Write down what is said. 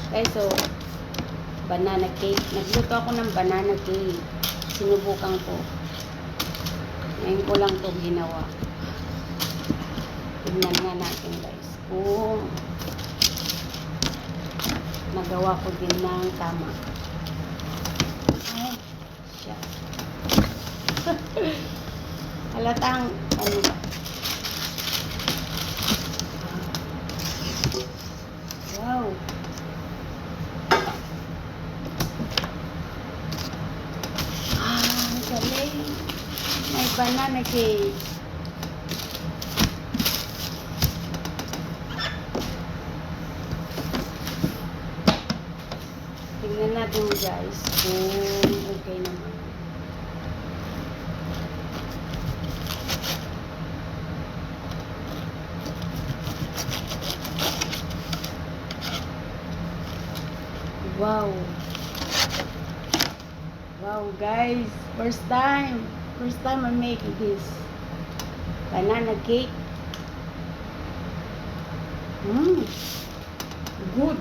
Guys, so, banana cake. Nagluto ako ng banana cake. Sinubukan ko. Ngayon ko lang to ginawa. Tignan nga natin, guys. Kung nagawa ko din ng tama. Ay, siya. Halatang, ano ba? Wow. Ang galing. May banana cake. Tingnan natin, guys, kung okay naman. Wow. Wow, guys. First time I make this banana cake. Good.